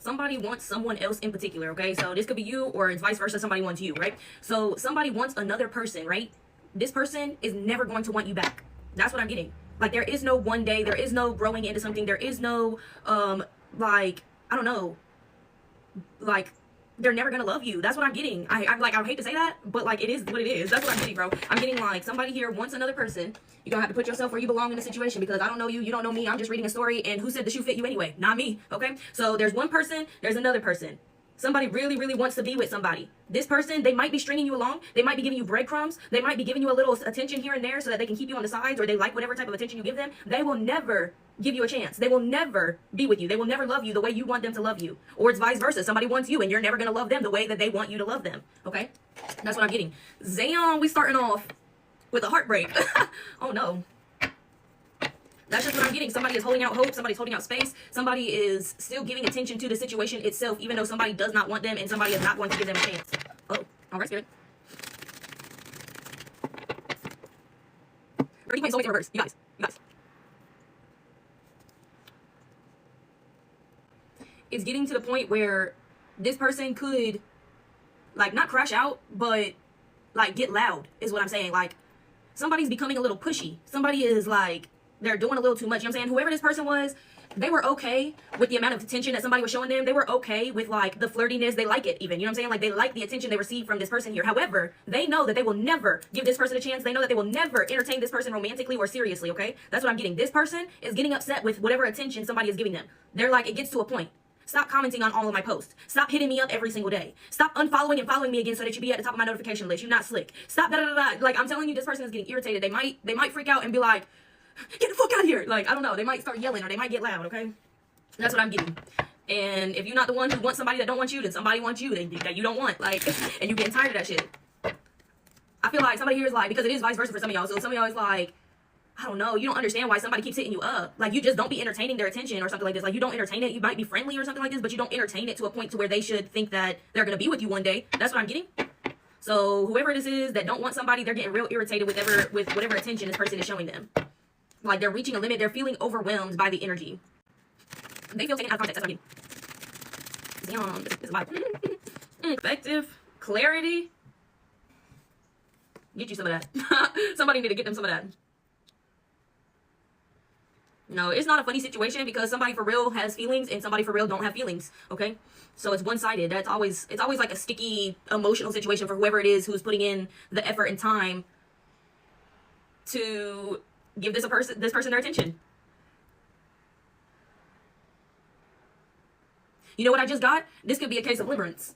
somebody wants someone else in particular, okay? So this could be you, or it's vice versa, somebody wants you, right? So somebody wants another person, right? This person is never going to want you back. That's what I'm getting. Like, there is no one day, there is no growing into something, there is no, like, I don't know, like, they're never gonna love you. That's what I'm getting. I'm like, I hate to say that, but like, it is what it is. That's what I'm getting, bro. I'm getting like, somebody here wants another person. You're gonna have to put yourself where you belong in the situation, because I don't know you, you don't know me. I'm just reading a story, and who said the shoe fit you anyway? Not me, okay? So there's one person, there's another person. Somebody really, really wants to be with somebody. This person, they might be stringing you along. They might be giving you breadcrumbs. They might be giving you a little attention here and there so that they can keep you on the sides, or they like whatever type of attention you give them. They will never give you a chance. They will never be with you. They will never love you the way you want them to love you. Or it's vice versa. Somebody wants you and you're never going to love them the way that they want you to love them. Okay? That's what I'm getting. Zayon, we starting off with a heartbreak. Oh no. That's just what I'm getting. Somebody is holding out hope. Somebody's holding out space. Somebody is still giving attention to the situation itself, even though somebody does not want them and somebody is not going to give them a chance. Oh, all right, Spirit. Already playing soulmates in reverse. You guys. It's getting to the point where this person could, like, not crash out, but, like, get loud, is what I'm saying. Like, somebody's becoming a little pushy. Somebody is, like, they're doing a little too much. You know what I'm saying? Whoever this person was, they were okay with the amount of attention that somebody was showing them. They were okay with, like, the flirtiness. They like it even. You know what I'm saying? Like, they like the attention they receive from this person here. However, they know that they will never give this person a chance. They know that they will never entertain this person romantically or seriously, okay? That's what I'm getting. This person is getting upset with whatever attention somebody is giving them. They're like, it gets to a point. Stop commenting on all of my posts. Stop hitting me up every single day. Stop unfollowing and following me again so that you be at the top of my notification list. You're not slick. Stop da-da-da-da. Like, I'm telling you, this person is getting irritated. They might freak out and be like, get the fuck out of here. Like, I don't know. They might start yelling or they might get loud, okay? That's what I'm getting. And if you're not the one who wants somebody that don't want you, then somebody wants you that you don't want. Like, and you're getting tired of that shit. I feel like somebody here is like, because it is vice versa for some of y'all. So some of y'all is like, I don't know, you don't understand why somebody keeps hitting you up. Like, you just don't be entertaining their attention or something like this. Like, you don't entertain it. You might be friendly or something like this, but you don't entertain it to a point to where they should think that they're going to be with you one day. That's what I'm getting. So whoever this is that don't want somebody, they're getting real irritated with whatever attention this person is showing them. Like, they're reaching a limit. They're feeling overwhelmed by the energy. They feel taken out of context. That's what I'm getting. This is my effective clarity. Get you some of that. Somebody need to get them some of that. No, it's not a funny situation because somebody for real has feelings and somebody for real don't have feelings, okay? So it's one-sided. It's always like a sticky emotional situation for whoever it is who's putting in the effort and time to give this person their attention. You know what I just got? This could be a case of limerence.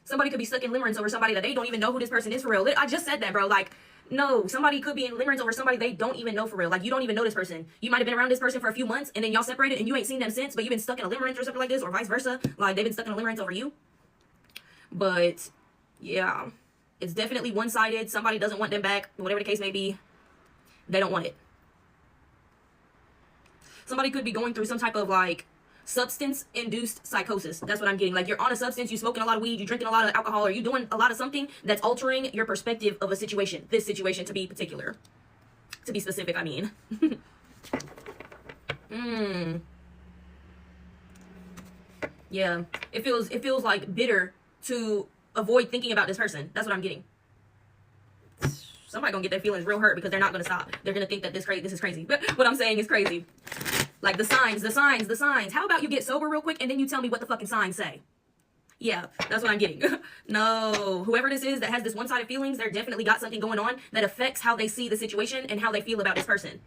Somebody could be stuck in limerence over somebody that they don't even know who this person is for real. I just said that, bro. Like, no, somebody could be in limerence over somebody they don't even know for real. Like, you don't even know this person. You might have been around this person for a few months, and then y'all separated, and you ain't seen them since, but you've been stuck in a limerence or something like this, or vice versa. Like, they've been stuck in a limerence over you. But, yeah, it's definitely one-sided. Somebody doesn't want them back. Whatever the case may be, they don't want it. Somebody could be going through some type of, like, substance-induced psychosis. That's what I'm getting. Like, you're on a substance, you're smoking a lot of weed, you're drinking a lot of alcohol, or you're doing a lot of something that's altering your perspective of a situation. This situation, to be particular. To be specific, I mean. Yeah. It feels like bitter to avoid thinking about this person. That's what I'm getting. Somebody gonna get their feelings real hurt because they're not gonna stop. They're gonna think that this is crazy. But what I'm saying is crazy. Like, the signs. How about you get sober real quick and then you tell me what the fucking signs say? Yeah, that's what I'm getting. No, whoever this is that has this one-sided feelings, they're definitely got something going on that affects how they see the situation and how they feel about this person.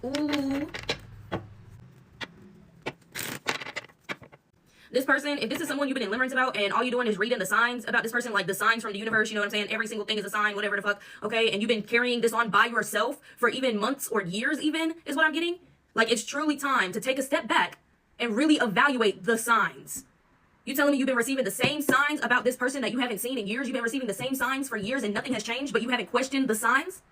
Ooh. This person, if this is someone you've been in limerence about and all you're doing is reading the signs about this person, like the signs from the universe, you know what I'm saying? Every single thing is a sign, whatever the fuck, okay? And you've been carrying this on by yourself for even months or years even, is what I'm getting. Like, it's truly time to take a step back and really evaluate the signs. You telling me you've been receiving the same signs about this person that you haven't seen in years? You've been receiving the same signs for years and nothing has changed, but you haven't questioned the signs?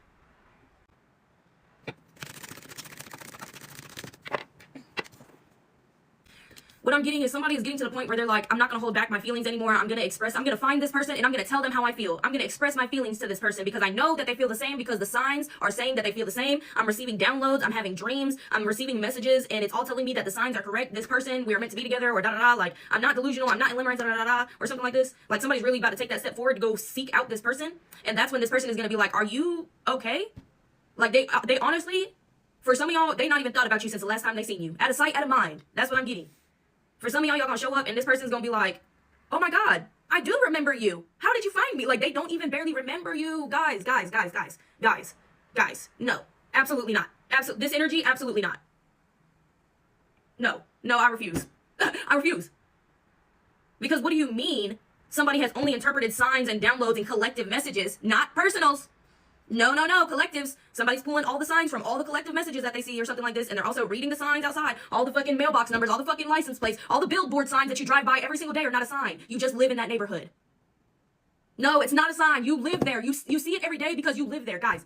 What I'm getting is somebody is getting to the point where they're like, I'm not going to hold back my feelings anymore. I'm going to find this person and I'm going to tell them how I feel. I'm going to express my feelings to this person because I know that they feel the same, because the signs are saying that they feel the same. I'm receiving downloads. I'm having dreams. I'm receiving messages, and it's all telling me that the signs are correct. This person, we are meant to be together, or da-da-da. Like, I'm not delusional. I'm not in limerence, da-da-da-da, or something like this. Like, somebody's really about to take that step forward to go seek out this person. And that's when this person is going to be like, are you okay? Like, they honestly, for some of y'all, they not even thought about you since the last time they seen you. Out of sight, out of mind. That's what I'm getting. For some of y'all gonna show up and this person's gonna be like, oh my God, I do remember you. How did you find me? Like, they don't even barely remember you. Guys. No, absolutely not. This energy, absolutely not. No, I refuse. I refuse. Because what do you mean somebody has only interpreted signs and downloads and collective messages, not personals? No, collectives. Somebody's pulling all the signs from all the collective messages that they see or something like this, and they're also reading the signs outside. All the fucking mailbox numbers, all the fucking license plates, all the billboard signs that you drive by every single day are not a sign. You just live in that neighborhood. No, it's not a sign. You live there. You see it every day because you live there. Guys.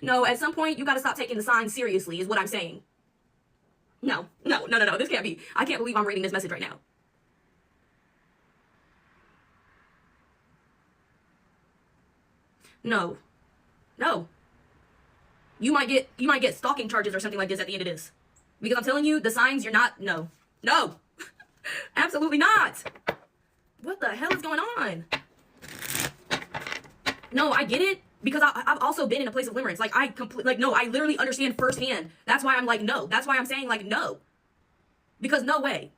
No, at some point, you got to stop taking the signs seriously is what I'm saying. No. This can't be. I can't believe I'm reading this message right now. No. You might get stalking charges or something like this at the end of this. Because I'm telling you, the signs, you're not, no. Absolutely not. What the hell is going on? No, I get it. Because I've also been in a place of limerence. Like, I literally understand firsthand. That's why I'm like, no. That's why I'm saying, like, no. Because no way.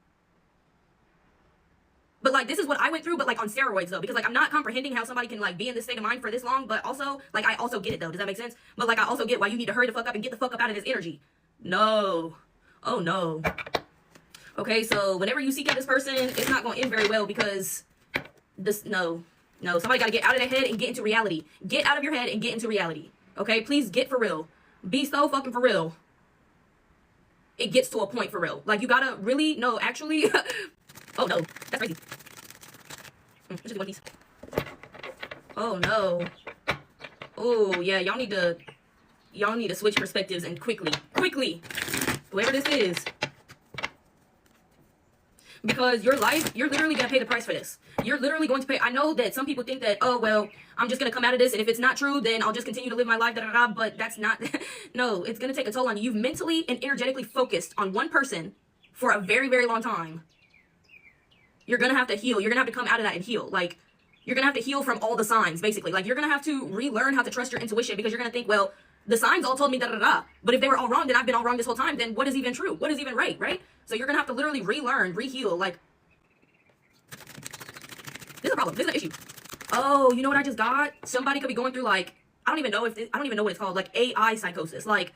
But, like, this is what I went through, but, like, on steroids, though. Because, like, I'm not comprehending how somebody can, like, be in this state of mind for this long. But also, like, I also get it, though. Does that make sense? But, like, I also get why you need to hurry the fuck up and get the fuck up out of this energy. No. Oh, no. Okay, so whenever you seek out this person, it's not going to end very well because this, no. Somebody got to get out of their head and get into reality. Get out of your head and get into reality. Okay? Please get for real. Be so fucking for real. It gets to a point for real. Like, you got to really, no, actually... Oh no, that's crazy. Let's just do one piece. Oh no. Oh yeah, y'all need to switch perspectives and quickly. Whoever this is. Because your life, you're literally gonna pay the price for this. You're literally going to pay. I know that some people think that, oh well, I'm just gonna come out of this, and if it's not true, then I'll just continue to live my life, but that's not. No, it's gonna take a toll on you. You've mentally and energetically focused on one person for a very, very long time. You're going to have to heal. You're going to have to come out of that and heal. Like, you're going to have to heal from all the signs, basically. Like, you're going to have to relearn how to trust your intuition because you're going to think, well, the signs all told me da-da-da. But if they were all wrong, then I've been all wrong this whole time. Then what is even true? What is even right? So you're going to have to literally relearn, re-heal. Like, this is a problem. This is an issue. Oh, you know what I just got? Somebody could be going through, like, I don't even know what it's called. Like, AI psychosis. Like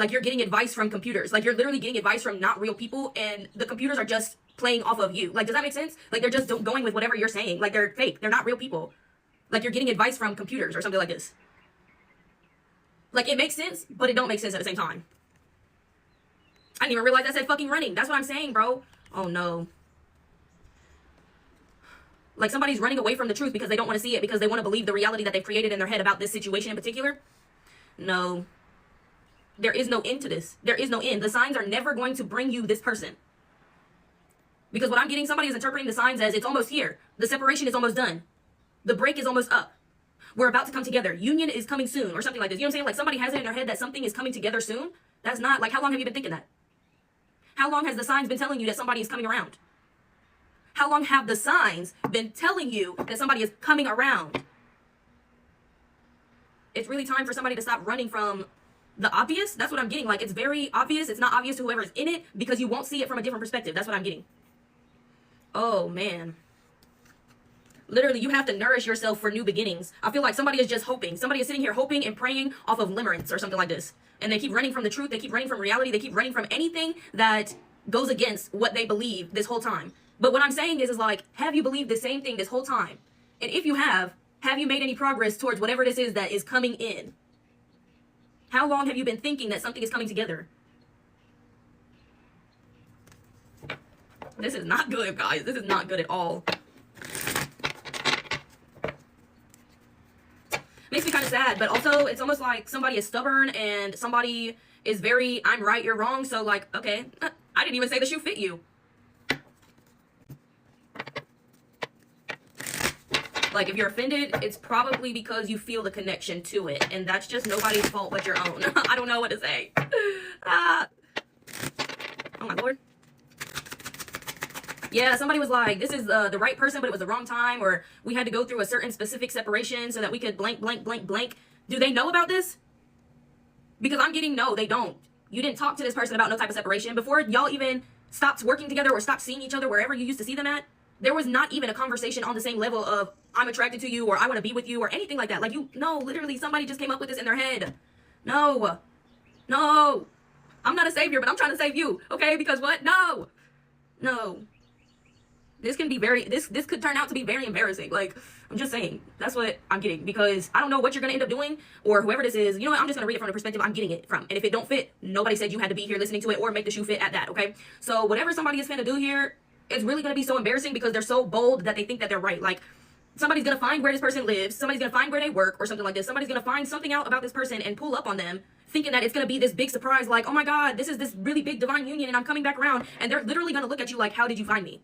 you're getting advice from computers. Like, you're literally getting advice from not real people, and the computers are just playing off of you. Like, does that make sense? Like, they're just going with whatever you're saying. Like, they're fake. They're not real people. Like, you're getting advice from computers or something like this. Like, it makes sense, but it don't make sense at the same time. I didn't even realize that said fucking running. That's what I'm saying, bro. Oh, no. Like, somebody's running away from the truth because they don't want to see it, because they want to believe the reality that they've created in their head about this situation in particular. No. There is no end to this. There is no end. The signs are never going to bring you this person. Because what I'm getting, somebody is interpreting the signs as it's almost here. The separation is almost done. The break is almost up. We're about to come together. Union is coming soon, or something like this. You know what I'm saying? Like, somebody has it in their head that something is coming together soon. That's not, like, how long have you been thinking that? How long has the signs been telling you that somebody is coming around? How long have the signs been telling you that somebody is coming around? It's really time for somebody to stop running from the obvious. That's what I'm getting. Like, it's very obvious. It's not obvious to whoever's in it because you won't see it from a different perspective. That's what I'm getting. Oh, man. Literally, you have to nourish yourself for new beginnings. I feel like somebody is just hoping. Somebody is sitting here hoping and praying off of limerence or something like this. And they keep running from the truth. They keep running from reality. They keep running from anything that goes against what they believe this whole time. But what I'm saying is like, have you believed the same thing this whole time? And if you have you made any progress towards whatever this is that is coming in? How long have you been thinking that something is coming together? This is not good, guys. This is not good at all. Makes me kind of sad, but also it's almost like somebody is stubborn and somebody is very, I'm right, you're wrong. So like, okay, I didn't even say the shoe fit you. Like, if you're offended, it's probably because you feel the connection to it. And that's just nobody's fault but your own. I don't know what to say. Oh, my Lord. Yeah, somebody was like, this is the right person, but it was the wrong time. Or we had to go through a certain specific separation so that we could blank, blank, blank, blank. Do they know about this? Because I'm getting no, they don't. You didn't talk to this person about no type of separation. Before y'all even stopped working together or stopped seeing each other wherever you used to see them at, there was not even a conversation on the same level of I'm attracted to you or I want to be with you or anything like that. Like, no, literally somebody just came up with this in their head. No. I'm not a savior, but I'm trying to save you. Okay? Because what? No. This can be this could turn out to be very embarrassing. Like, I'm just saying. That's what I'm getting. Because I don't know what you're going to end up doing or whoever this is. You know what? I'm just going to read it from the perspective I'm getting it from. And if it don't fit, nobody said you had to be here listening to it or make the shoe fit at that. Okay? So whatever somebody is finna do here, it's really going to be so embarrassing because they're so bold that they think that they're right. Like, somebody's going to find where this person lives. Somebody's going to find where they work or something like this. Somebody's going to find something out about this person and pull up on them thinking that it's going to be this big surprise. Like, oh my God, this is this really big divine union and I'm coming back around. And they're literally going to look at you like, how did you find me?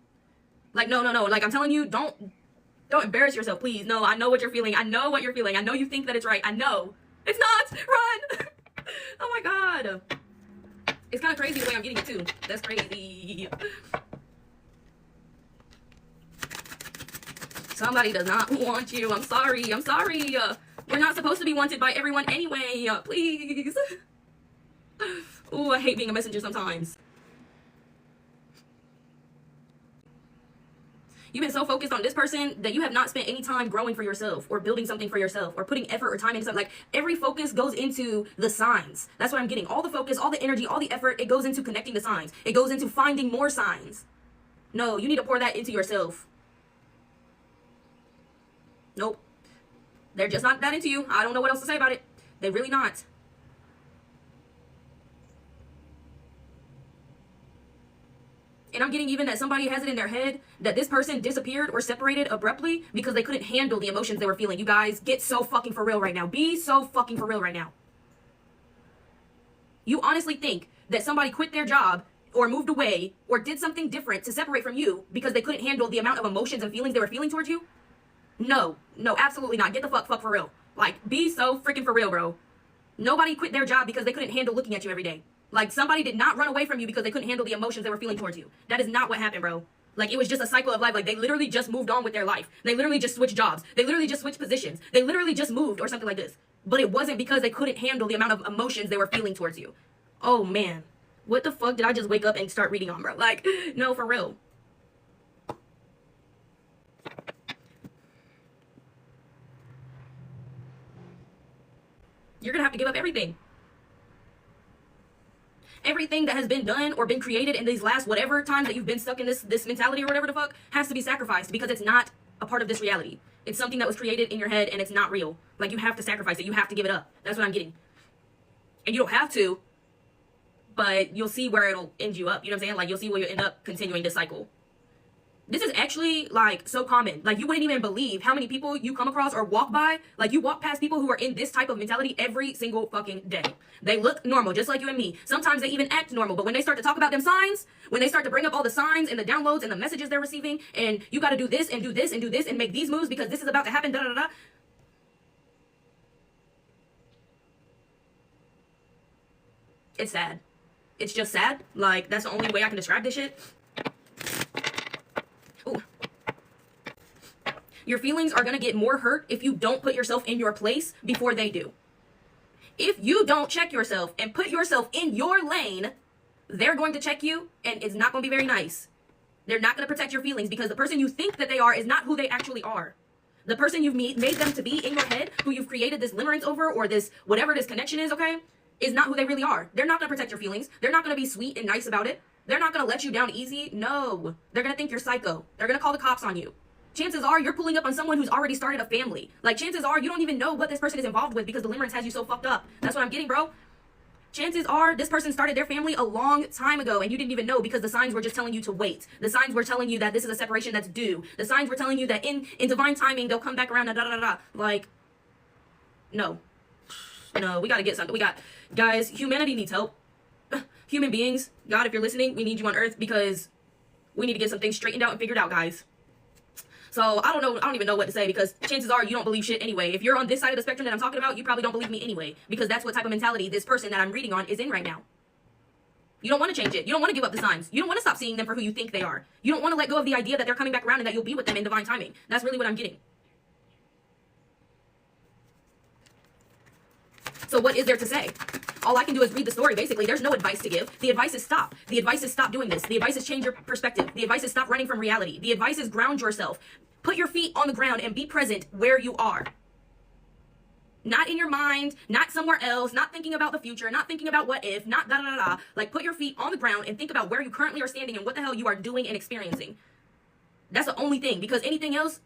Like, no. Like, I'm telling you, don't embarrass yourself, please. No, I know what you're feeling. I know what you're feeling. I know you think that it's right. I know. It's not. Run. Oh my God. It's kind of crazy the way I'm getting it too. That's crazy. Somebody does not want you. I'm sorry. We're not supposed to be wanted by everyone anyway. Please. Ooh, I hate being a messenger sometimes. You've been so focused on this person that you have not spent any time growing for yourself or building something for yourself or putting effort or time into something. Like, every focus goes into the signs. That's what I'm getting. All the focus, all the energy, all the effort, it goes into connecting the signs. It goes into finding more signs. No, you need to pour that into yourself. Nope. They're just not that into you. I don't know what else to say about it. They're really not. And I'm getting even that somebody has it in their head that this person disappeared or separated abruptly because they couldn't handle the emotions they were feeling. You guys, get so fucking for real right now. Be so fucking for real right now. You honestly think that somebody quit their job or moved away or did something different to separate from you because they couldn't handle the amount of emotions and feelings they were feeling towards you? No, absolutely not. Get the fuck for real. Like, be so freaking for real, bro. Nobody quit their job because they couldn't handle looking at you every day. Like, somebody did not run away from you because they couldn't handle the emotions they were feeling towards you. That is not what happened, bro. Like, it was just a cycle of life. Like, they literally just moved on with their life. They literally just switched jobs. They literally just switched positions. They literally just moved or something like this. But it wasn't because they couldn't handle the amount of emotions they were feeling towards you. Oh, man. What the fuck did I just wake up and start reading on, bro? Like, no, for real. You're going to have to give up everything. Everything that has been done or been created in these last whatever times that you've been stuck in this mentality or whatever the fuck has to be sacrificed because it's not a part of this reality. It's something that was created in your head and it's not real. Like, you have to sacrifice it. You have to give it up. That's what I'm getting. And you don't have to, but you'll see where it'll end you up. You know what I'm saying? Like, you'll see where you end up continuing this cycle. This is actually, like, so common. Like, you wouldn't even believe how many people you come across or walk by. Like, you walk past people who are in this type of mentality every single fucking day. They look normal, just like you and me. Sometimes they even act normal. But when they start to talk about them signs, when they start to bring up all the signs and the downloads and the messages they're receiving, and you got to do this and do this and do this and make these moves because this is about to happen, da-da-da-da. It's sad. It's just sad. Like, that's the only way I can describe this shit. Ooh. Your feelings are going to get more hurt if you don't put yourself in your place before they do. If you don't check yourself and put yourself in your lane, they're going to check you and it's not going to be very nice. They're not going to protect your feelings because the person you think that they are is not who they actually are. The person you've made them to be in your head, who you've created this limerence over or this whatever this connection is, okay, is not who they really are. They're not going to protect your feelings. They're not going to be sweet and nice about it. They're not going to let you down easy. No. They're going to think you're psycho. They're going to call the cops on you. Chances are you're pulling up on someone who's already started a family. Like, chances are you don't even know what this person is involved with because the limerence has you so fucked up. That's what I'm getting, bro. Chances are this person started their family a long time ago and you didn't even know because the signs were just telling you to wait. The signs were telling you that this is a separation that's due. The signs were telling you that in divine timing, they'll come back around, da-da-da-da. Like, no. No, we got to get something. Guys, humanity needs help. human beings, God, if you're listening, we need you on earth because we need to get some things straightened out and figured out, guys. So I don't know. I don't even know what to say because chances are you don't believe shit anyway. If you're on this side of the spectrum that I'm talking about, you probably don't believe me anyway because that's what type of mentality this person that I'm reading on is in right now. You don't want to change it. You don't want to give up the signs. You don't want to stop seeing them for who you think they are. You don't want to let go of the idea that they're coming back around and that you'll be with them in divine timing. That's really what I'm getting. So what is there to say? All I can do is read the story, basically. There's no advice to give. The advice is stop. The advice is stop doing this. The advice is change your perspective. The advice is stop running from reality. The advice is ground yourself. Put your feet on the ground and be present where you are. Not in your mind, not somewhere else, not thinking about the future, not thinking about what if, not da-da-da-da. Like, put your feet on the ground and think about where you currently are standing and what the hell you are doing and experiencing. That's the only thing, because anything else,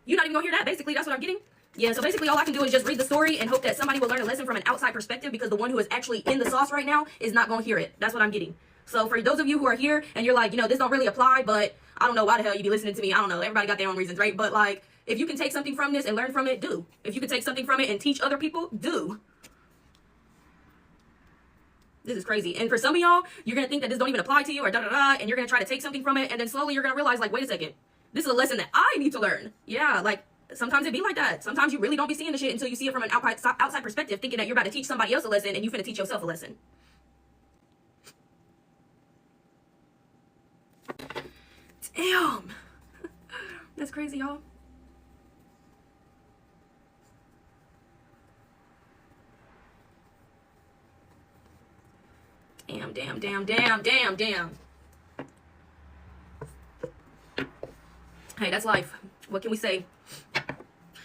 you're not even gonna hear that, basically. That's what I'm getting. Yeah, so basically all I can do is just read the story and hope that somebody will learn a lesson from an outside perspective because the one who is actually in the sauce right now is not gonna hear it. That's what I'm getting. So for those of you who are here and you're like, this don't really apply, but I don't know why the hell you be listening to me. I don't know. Everybody got their own reasons, right? But like, if you can take something from this and learn from it, do. If you can take something from it and teach other people, do. This is crazy. And for some of y'all, you're going to think that this don't even apply to you or da-da-da, and you're going to try to take something from it, and then slowly you're going to realize, like, wait a second. This is a lesson that I need to learn. Yeah, like, sometimes it be like that. Sometimes you really don't be seeing the shit until you see it from an outside perspective, thinking that you're about to teach somebody else a lesson, and you finna teach yourself a lesson. Damn. That's crazy, y'all. Damn. Hey, that's life. What can we say?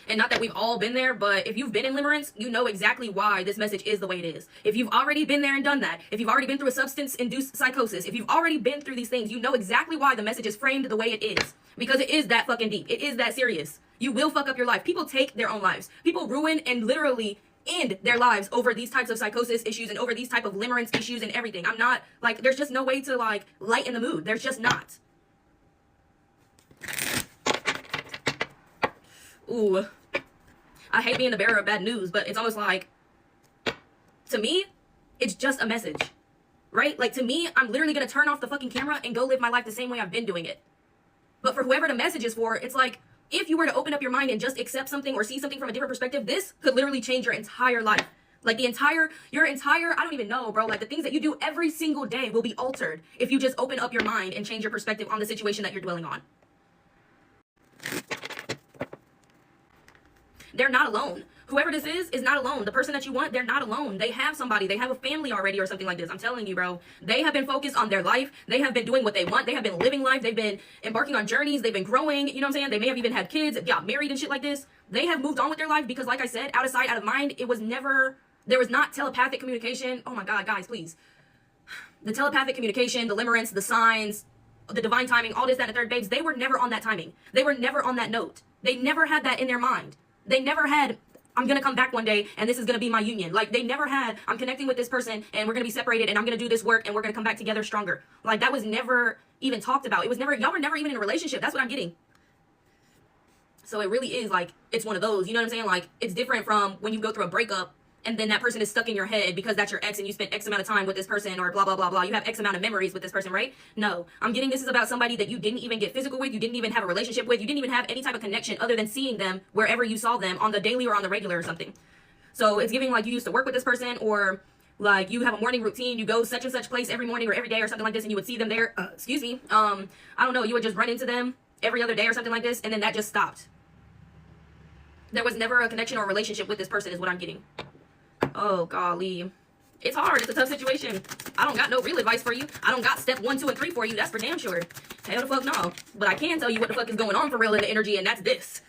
And not that we've all been there, but if you've been in Limerence, you know exactly why this message is the way it is. If you've already been there and done that, if you've already been through a substance-induced psychosis, if you've already been through these things, you know exactly why the message is framed the way it is. Because it is that fucking deep. It is that serious. You will fuck up your life. People take their own lives. People ruin and literally end their lives over these types of psychosis issues and over these type of Limerence issues and everything. I'm not, like, there's just no way to, like, lighten the mood. There's just not. Ooh. I hate being the bearer of bad news, but it's almost like, to me, it's just a message, right? Like, to me, I'm literally going to turn off the fucking camera and go live my life the same way I've been doing it. But for whoever the message is for, it's like, if you were to open up your mind and just accept something or see something from a different perspective, this could literally change your entire life. Like, your entire, I don't even know, bro. Like, the things that you do every single day will be altered if you just open up your mind and change your perspective on the situation that you're dwelling on. They're not alone. Whoever this is not alone. The person that you want, they're not alone. They have somebody. They have a family already or something like this. I'm telling you, bro. They have been focused on their life. They have been doing what they want. They have been living life. They've been embarking on journeys. They've been growing. You know what I'm saying? They may have even had kids, got married and shit like this. They have moved on with their life because, like I said, out of sight, out of mind, it was never, there was not telepathic communication. Oh my God, guys, please. The telepathic communication, the limerence, the signs, the divine timing, all this, that, and the third, babes, they were never on that timing. They were never on that note. They never had that in their mind. They never had, I'm going to come back one day and this is going to be my union. Like, they never had, I'm connecting with this person and we're going to be separated and I'm going to do this work and we're going to come back together stronger. Like, that was never even talked about. It was never, y'all were never even in a relationship. That's what I'm getting. So it really is like, it's one of those, you know what I'm saying? Like, it's different from when you go through a breakup and then that person is stuck in your head because that's your ex and you spent X amount of time with this person or blah, blah, blah, blah. You have X amount of memories with this person, right? No, I'm getting this is about somebody that you didn't even get physical with. You didn't even have a relationship with. You didn't even have any type of connection other than seeing them wherever you saw them on the daily or on the regular or something. So it's giving like you used to work with this person or like you have a morning routine. You go such and such place every morning or every day or something like this and you would see them there. Excuse me. I don't know. You would just run into them every other day or something like this. And then that just stopped. There was never a connection or relationship with this person is what I'm getting. Oh, golly. It's hard. It's a tough situation. I don't got no real advice for you. I don't got step 1, 2, and 3 for you. That's for damn sure. Hell the fuck no. But I can tell you what the fuck is going on for real in the energy, and that's this.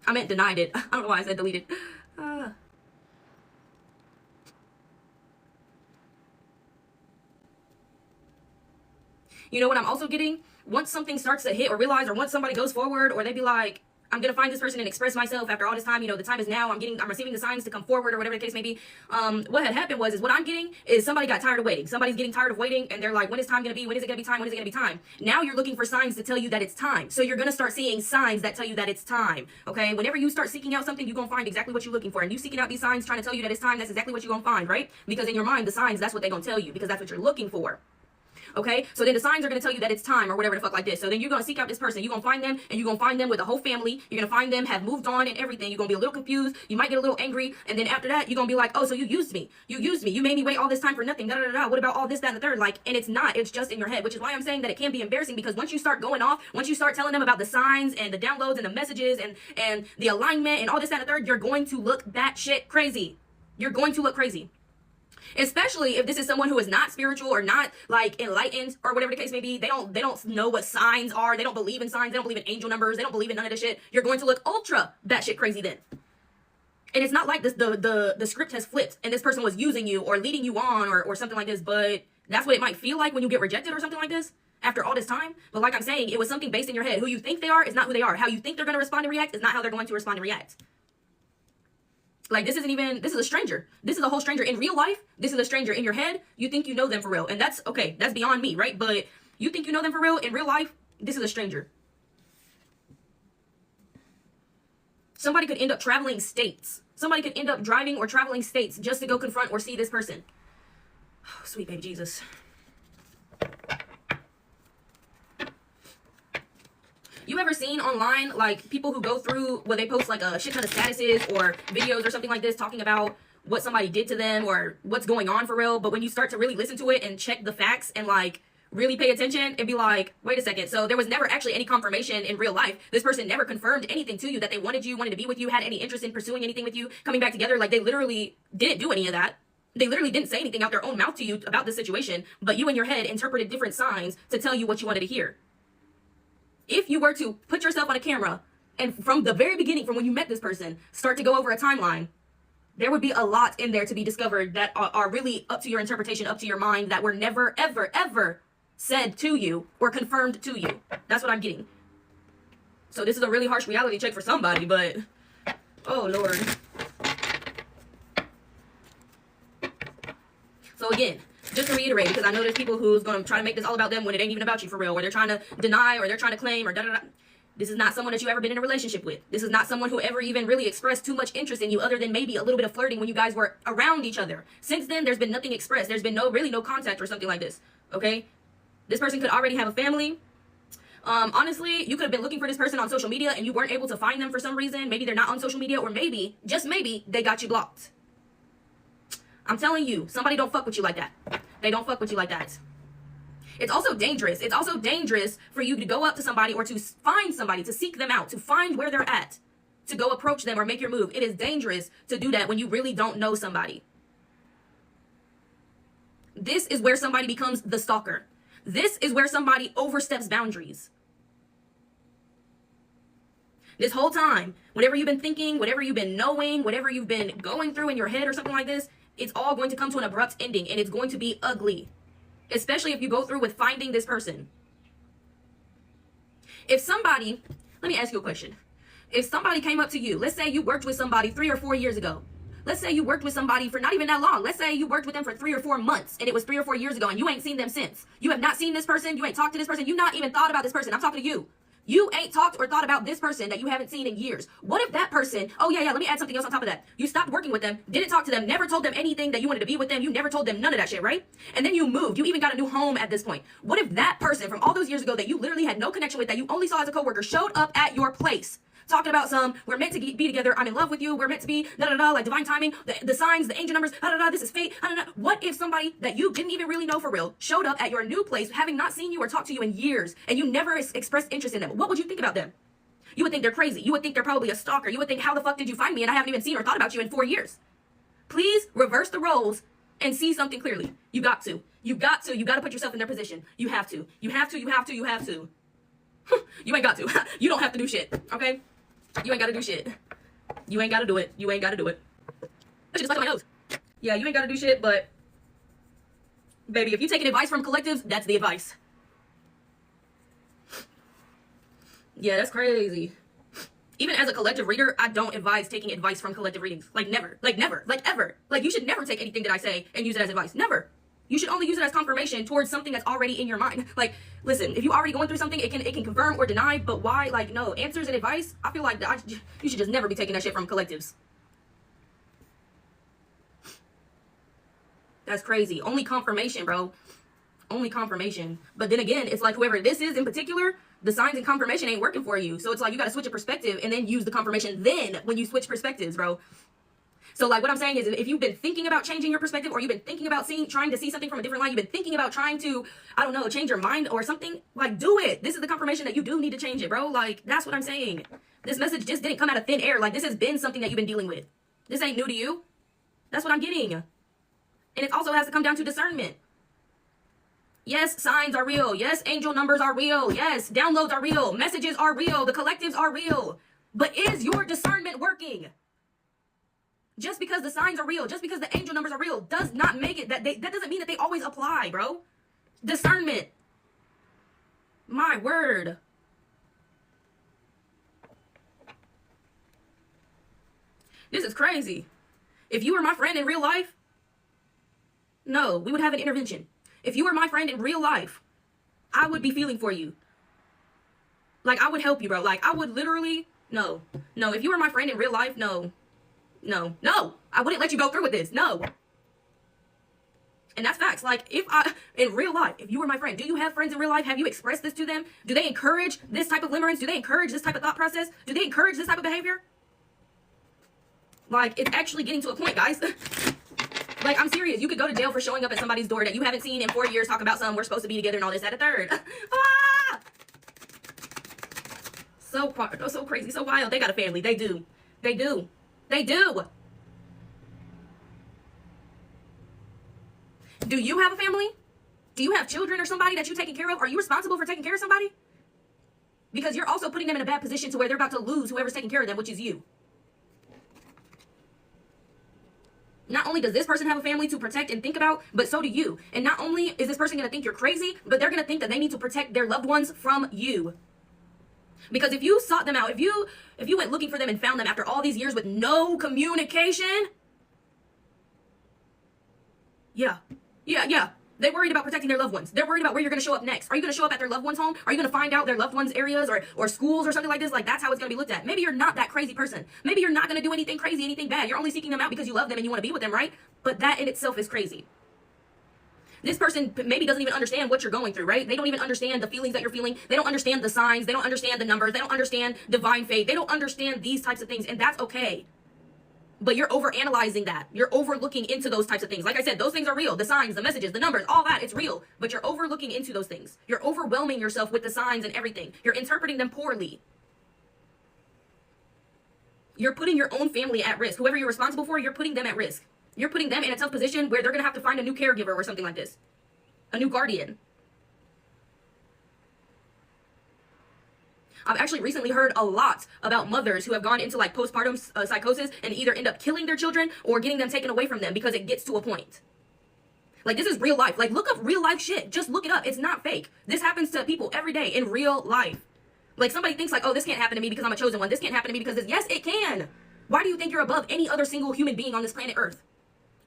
I meant denied it. I don't know why I said deleted. You know what I'm also getting? Once something starts to hit or realize, or once somebody goes forward, or they be like, I'm gonna find this person and express myself after all this time. You know, the time is now. I'm receiving the signs to come forward or whatever the case may be. What had happened is what I'm getting is somebody got tired of waiting. Somebody's getting tired of waiting, and they're like, when is time gonna be? When is it gonna be time? When is it gonna be time? Now you're looking for signs to tell you that it's time. So you're gonna start seeing signs that tell you that it's time. Okay, whenever you start seeking out something, you're gonna find exactly what you're looking for. And you seeking out these signs trying to tell you that it's time, that's exactly what you're gonna find, right? Because in your mind, the signs, that's what they're gonna tell you, because that's what you're looking for. Okay, so then the signs are going to tell you that it's time or whatever the fuck like this. So then you're going to seek out this person. You're going to find them, and you're going to find them with a whole family. You're going to find them have moved on and everything. You're going to be a little confused. You might get a little angry. And then after that, you're going to be like, oh, so you used me. You used me. You made me wait all this time for nothing. Da, da, da, da. What about all this, that, and the third? Like, and it's not. It's just in your head, which is why I'm saying that it can be embarrassing, because once you start going off, once you start telling them about the signs and the downloads and the messages and the alignment and all this, that, and the third, you're going to look batshit crazy. You're going to look crazy. Especially if this is someone who is not spiritual or not like enlightened or whatever the case may be. They don't know what signs are. They don't believe in signs. They don't believe in angel numbers. They don't believe in none of this shit. You're going to look ultra batshit crazy then. And it's not like this the script has flipped and this person was using you or leading you on or something like this, but that's what it might feel like when you get rejected or something like this after all this time. But like I'm saying, it was something based in your head. Who you think they are is not who they are. How you think they're going to respond and react is not how they're going to respond and react. Like, this is a stranger. This is a whole stranger. In real life, this is a stranger. In your head, you think you know them for real. And that's, okay, that's beyond me, right? But you think you know them for real. In real life, this is a stranger. Somebody could end up traveling states. Somebody could end up driving or traveling states just to go confront or see this person. Oh, sweet baby Jesus. You ever seen online, like, people who go through, where they post, like, a shit ton of statuses or videos or something like this talking about what somebody did to them or what's going on for real, but when you start to really listen to it and check the facts and, like, really pay attention, it'd be like, wait a second, so there was never actually any confirmation in real life. This person never confirmed anything to you, that they wanted to be with you, had any interest in pursuing anything with you, coming back together. Like, they literally didn't do any of that. They literally didn't say anything out their own mouth to you about the situation, but you in your head interpreted different signs to tell you what you wanted to hear. If you were to put yourself on a camera and from the very beginning, from when you met this person, start to go over a timeline, there would be a lot in there to be discovered that are really up to your interpretation, up to your mind, that were never, ever, ever said to you or confirmed to you. That's what I'm getting. So this is a really harsh reality check for somebody, but oh Lord. So again, just to reiterate, because I know there's people who's going to try to make this all about them when it ain't even about you for real, or they're trying to deny, or they're trying to claim, or da-da-da. This is not someone that you ever been in a relationship with. This is not someone who ever even really expressed too much interest in you, other than maybe a little bit of flirting when you guys were around each other. Since then, there's been nothing expressed. There's been really no contact or something like this, okay? This person could already have a family. Honestly, you could have been looking for this person on social media and you weren't able to find them for some reason. Maybe they're not on social media, or maybe, just maybe, they got you blocked. I'm telling you, somebody don't fuck with you like that. They don't fuck with you like that. It's also dangerous. It's also dangerous for you to go up to somebody or to find somebody, to seek them out, to find where they're at, to go approach them or make your move. It is dangerous to do that when you really don't know somebody. This is where somebody becomes the stalker. This is where somebody oversteps boundaries. This whole time, whatever you've been thinking, whatever you've been knowing, whatever you've been going through in your head or something like this, it's all going to come to an abrupt ending, and it's going to be ugly. Especially if you go through with finding this person. If somebody, let me ask you a question. If somebody came up to you, let's say you worked with somebody 3 or 4 years ago. Let's say you worked with somebody for not even that long. Let's say you worked with them for 3 or 4 months, and it was 3 or 4 years ago, and you ain't seen them since. You have not seen this person. You ain't talked to this person. You not even thought about this person. I'm talking to you. You ain't talked or thought about this person that you haven't seen in years. What if that person, oh yeah, let me add something else on top of that. You stopped working with them, didn't talk to them, never told them anything that you wanted to be with them. You never told them none of that shit, right? And then you moved. You even got a new home at this point. What if that person from all those years ago that you literally had no connection with, that you only saw as a coworker, showed up at your place? Talking about we're meant to be together, I'm in love with you, we're meant to be, da-da-da, like divine timing, the signs, the angel numbers, da-da-da, this is fate, da-da-da. What if somebody that you didn't even really know for real showed up at your new place, having not seen you or talked to you in years, and you never expressed interest in them? What would you think about them? You would think they're crazy. You would think they're probably a stalker. You would think, how the fuck did you find me and I haven't even seen or thought about you in 4 years? Please reverse the roles and see something clearly. You got to. You got to put yourself in their position. You have to. You have to. You ain't got to. You don't have to do shit, okay? You ain't got to do shit. You ain't got to do it. You ain't got to do it. That shit just stuck on my nose. Yeah, you ain't got to do shit, but baby, if you taking advice from collectives, that's the advice. Yeah, that's crazy. Even as a collective reader, I don't advise taking advice from collective readings. Like never, like ever. Like you should never take anything that I say and use it as advice. Never. You should only use it as confirmation towards something that's already in your mind. Like, listen, if you're already going through something, it can confirm or deny, but why? Like, no, answers and advice, I feel like you should just never be taking that shit from collectives. That's crazy. Only confirmation, bro. Only confirmation. But then again, it's like whoever this is in particular, the signs and confirmation ain't working for you. So it's like you got to switch a perspective and then use the confirmation then when you switch perspectives, bro. So like what I'm saying is if you've been thinking about changing your perspective, or you've been thinking about trying to see something from a different light, you've been thinking about trying to, I don't know, change your mind or something, like do it. This is the confirmation that you do need to change it, bro. Like that's what I'm saying. This message just didn't come out of thin air. Like this has been something that you've been dealing with. This ain't new to you. That's what I'm getting. And it also has to come down to discernment. Yes, signs are real. Yes, angel numbers are real. Yes, downloads are real. Messages are real. The collectives are real. But is your discernment working? Just because the signs are real, just because the angel numbers are real, does not make it that doesn't mean that they always apply, bro. Discernment. My word. This is crazy. If you were my friend in real life, no, we would have an intervention. If you were my friend in real life, I would be feeling for you. Like, I would help you, bro. Like, I would literally, no. If you were my friend in real life, no. I wouldn't let you go through with this. No. And that's facts. Like, in real life, if you were my friend, do you have friends in real life? Have you expressed this to them? Do they encourage this type of limerence? Do they encourage this type of thought process? Do they encourage this type of behavior? Like, it's actually getting to a point, guys. Like, I'm serious. You could go to jail for showing up at somebody's door that you haven't seen in 4 years, talk about something, we're supposed to be together and all this, that, a third. Ah! So crazy, so wild. They got a family. They do. Do you have a family? Do you have children or somebody that you're taking care of? Are you responsible for taking care of somebody? Because you're also putting them in a bad position to where they're about to lose whoever's taking care of them, which is you. Not only does this person have a family to protect and think about, but so do you. And not only is this person going to think you're crazy, but they're going to think that they need to protect their loved ones from you. Because if you sought them out, if you went looking for them and found them after all these years with no communication, yeah. They're worried about protecting their loved ones. They're worried about where you're going to show up next. Are you going to show up at their loved one's home? Are you going to find out their loved one's areas or schools or something like this? Like, that's how it's going to be looked at. Maybe you're not that crazy person. Maybe you're not going to do anything crazy, anything bad. You're only seeking them out because you love them and you want to be with them, right? But that in itself is crazy. This person maybe doesn't even understand what you're going through, right? They don't even understand the feelings that you're feeling. They don't understand the signs. They don't understand the numbers. They don't understand divine fate. They don't understand these types of things, and that's okay. But you're overanalyzing that. You're overlooking into those types of things. Like I said, those things are real. The signs, the messages, the numbers, all that, it's real. But you're overlooking into those things. You're overwhelming yourself with the signs and everything. You're interpreting them poorly. You're putting your own family at risk. Whoever you're responsible for, you're putting them at risk. You're putting them in a tough position where they're going to have to find a new caregiver or something like this. A new guardian. I've actually recently heard a lot about mothers who have gone into like postpartum psychosis and either end up killing their children or getting them taken away from them because it gets to a point. Like, this is real life. Like, look up real life shit. Just look it up. It's not fake. This happens to people every day in real life. Like, somebody thinks like, oh, this can't happen to me because I'm a chosen one. This can't happen to me because this. Yes, it can. Why do you think you're above any other single human being on this planet Earth?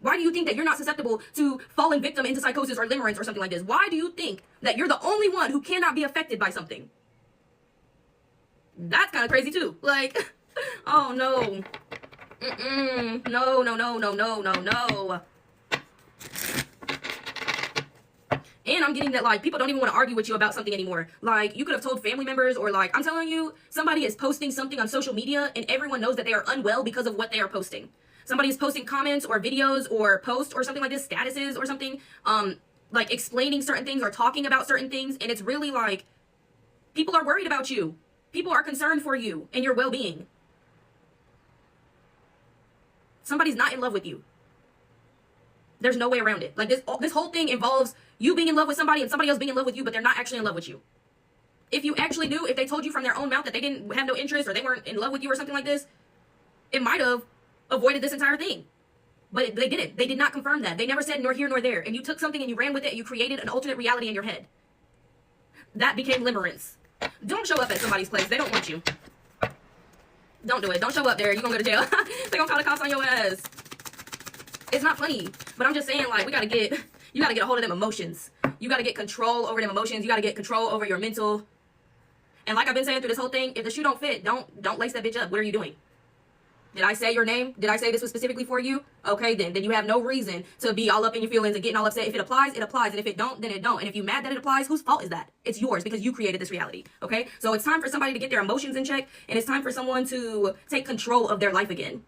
Why do you think that you're not susceptible to falling victim into psychosis or limerence or something like this? Why do you think that you're the only one who cannot be affected by something? That's kind of crazy too. Like, oh no. No. And I'm getting that, like, people don't even want to argue with you about something anymore. Like, you could have told family members, or like, I'm telling you, somebody is posting something on social media and everyone knows that they are unwell because of what they are posting. Somebody is posting comments or videos or posts or something like this, statuses or something, like explaining certain things or talking about certain things. And it's really like, people are worried about you. People are concerned for you and your well-being. Somebody's not in love with you. There's no way around it. Like, this whole thing involves you being in love with somebody and somebody else being in love with you, but they're not actually in love with you. If you actually knew, if they told you from their own mouth that they didn't have no interest or they weren't in love with you or something like this, it might have avoided this entire thing. But they didn't. They did not confirm that. They never said nor here nor there. And you took something and you ran with it and you created an alternate reality in your head. That became limerence. Don't show up at somebody's place. They don't want you. Don't do it. Don't show up there. You're gonna go to jail. They're gonna call the cops on your ass. It's not funny, but I'm just saying, like, you gotta get a hold of them emotions. You gotta get control over them emotions. You gotta get control over your mental. And like I've been saying through this whole thing, if the shoe don't fit, don't lace that bitch up. What are you doing? Did I say your name? Did I say this was specifically for you? Okay, then you have no reason to be all up in your feelings and getting all upset. If it applies, it applies. And if it don't, then it don't. And if you're mad that it applies, whose fault is that? It's yours, because you created this reality. Okay? So it's time for somebody to get their emotions in check, and it's time for someone to take control of their life again.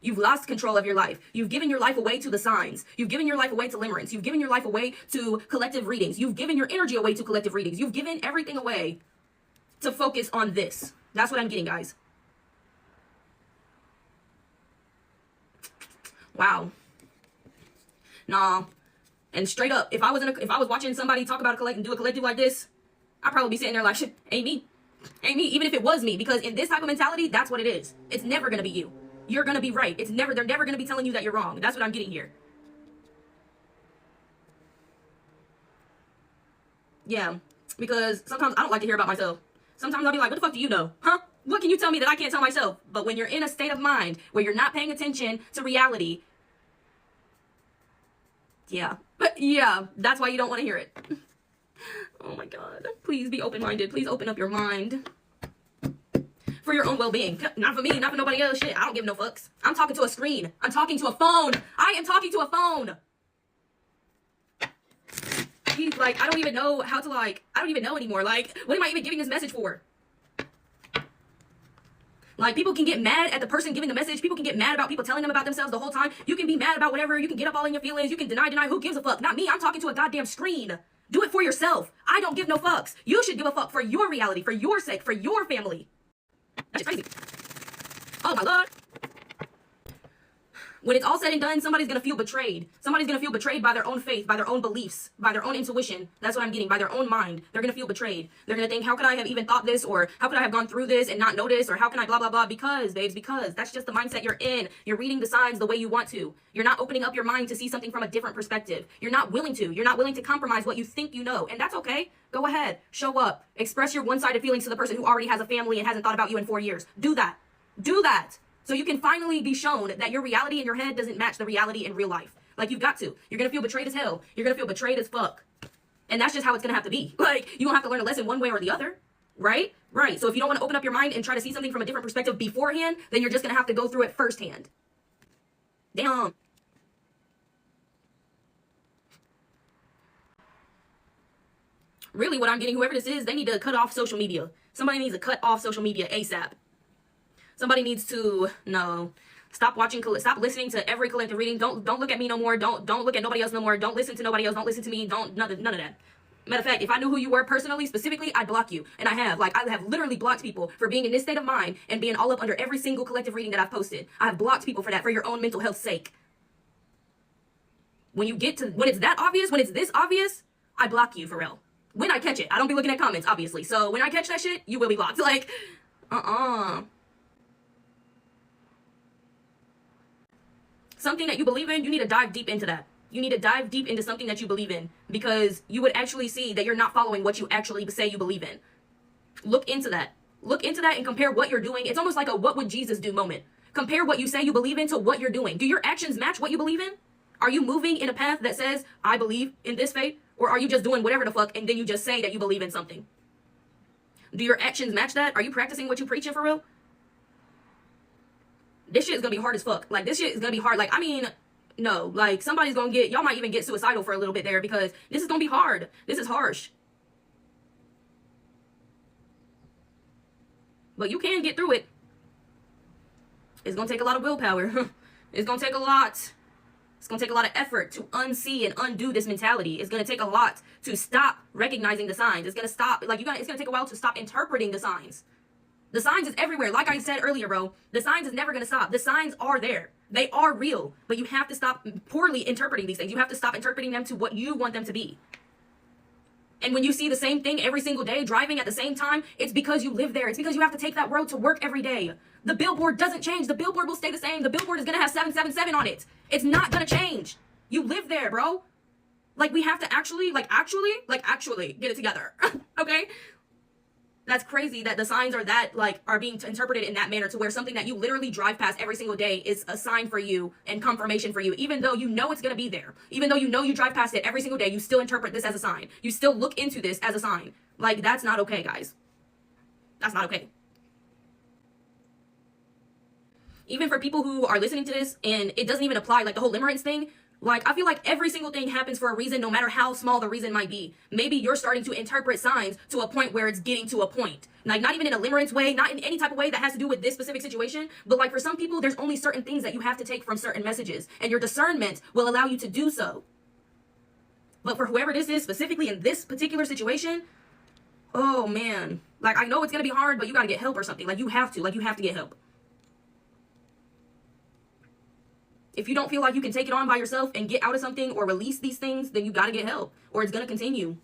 You've lost control of your life. You've given your life away to the signs. You've given your life away to limerence. You've given your life away to collective readings. You've given your energy away to collective readings. You've given everything away to focus on this. That's what I'm getting, guys. Wow. Nah. And straight up, if I was watching somebody talk about do a collective like this, I'd probably be sitting there like, shit, ain't me. Ain't me, even if it was me. Because in this type of mentality, that's what it is. It's never gonna be you. You're gonna be right. They're never gonna be telling you that you're wrong. That's what I'm getting here. Yeah. Because sometimes I don't like to hear about myself. Sometimes I'll be like, what the fuck do you know? Huh? What can you tell me that I can't tell myself? But when you're in a state of mind where you're not paying attention to reality, yeah, that's why you don't want to hear it. Oh my God. Please be open-minded. Please open up your mind for your own well-being. Not for me, not for nobody else. Shit, I don't give no fucks. I'm talking to a screen. I'm talking to a phone. I am talking to a phone. He's like, I don't even know how to, I don't even know anymore. Like, what am I even giving this message for? Like, people can get mad at the person giving the message. People can get mad about people telling them about themselves the whole time. You can be mad about whatever. You can get up all in your feelings. You can deny. Who gives a fuck? Not me. I'm talking to a goddamn screen. Do it for yourself. I don't give no fucks. You should give a fuck for your reality, for your sake, for your family. That's just crazy. Oh my Lord. When it's all said and done, somebody's going to feel betrayed. Somebody's going to feel betrayed by their own faith, by their own beliefs, by their own intuition. That's what I'm getting, by their own mind. They're going to feel betrayed. They're going to think, how could I have even thought this? Or how could I have gone through this and not notice? Or how can I blah, blah, blah? Because, babes, because that's just the mindset you're in. You're reading the signs the way you want to. You're not opening up your mind to see something from a different perspective. You're not willing to. You're not willing to compromise what you think you know. And that's okay. Go ahead. Show up. Express your one-sided feelings to the person who already has a family and hasn't thought about you in 4 years. Do that. Do that. So you can finally be shown that your reality in your head doesn't match the reality in real life. Like, you've got to. You're going to feel betrayed as hell. You're going to feel betrayed as fuck. And that's just how it's going to have to be. Like, you don't have to learn a lesson one way or the other. Right? Right. So if you don't want to open up your mind and try to see something from a different perspective beforehand, then you're just going to have to go through it firsthand. Damn. Really, what I'm getting, whoever this is, they need to cut off social media. Somebody needs to cut off social media ASAP. Somebody needs to, stop listening to every collective reading. Don't look at me no more. Don't look at nobody else no more. Don't listen to nobody else. Don't listen to me. None of that. Matter of fact, if I knew who you were personally, specifically, I'd block you. And I have literally blocked people for being in this state of mind and being all up under every single collective reading that I've posted. I have blocked people for that, for your own mental health's sake. When it's that obvious, when it's this obvious, I block you for real. When I catch it. I don't be looking at comments, obviously. So when I catch that shit, you will be blocked. Like, Something that you believe in, you need to dive deep into that. You need to dive deep into something that you believe in, because you would actually see that you're not following what you actually say you believe in. Look into that. Look into that and compare what you're doing. It's almost like a what would Jesus do moment. Compare what you say you believe in to what you're doing. Do your actions match what you believe in? Are you moving in a path that says, I believe in this faith? Or are you just doing whatever the fuck and then you just say that you believe in something? Do your actions match that? Are you practicing what you preaching for real? This shit is gonna be hard as fuck. Like, this shit is gonna be hard. Like, I mean, no. Like, somebody's gonna y'all might even get suicidal for a little bit there, because this is gonna be hard. This is harsh. But you can get through it. It's gonna take a lot of willpower. It's gonna take a lot. It's gonna take a lot of effort to unsee and undo this mentality. It's gonna take a lot to stop recognizing the signs. It's gonna take a while to stop interpreting the signs. The signs is everywhere. Like I said earlier, bro, the signs is never going to stop. The signs are there. They are real. But you have to stop poorly interpreting these things. You have to stop interpreting them to what you want them to be. And when you see the same thing every single day, driving at the same time, it's because you live there. It's because you have to take that road to work every day. The billboard doesn't change. The billboard will stay the same. The billboard is going to have 777 on it. It's not going to change. You live there, bro. Like, we have to actually get it together. Okay? That's crazy that the signs are that, like, are being interpreted in that manner, to where something that you literally drive past every single day is a sign for you and confirmation for you, even though you know it's going to be there. Even though you know you drive past it every single day, you still interpret this as a sign. You still look into this as a sign. Like, that's not okay, guys. That's not okay. Even for people who are listening to this and it doesn't even apply, like the whole limerence thing, like, I feel like every single thing happens for a reason, no matter how small the reason might be. Maybe you're starting to interpret signs to a point where it's getting to a point. Like, not even in a limerence way, not in any type of way that has to do with this specific situation, but like for some people, there's only certain things that you have to take from certain messages, and your discernment will allow you to do so. But for whoever this is, specifically in this particular situation, oh man. Like, I know it's going to be hard, but you got to get help or something. Like, you have to get help. If you don't feel like you can take it on by yourself and get out of something or release these things, then you got to get help, or it's going to continue.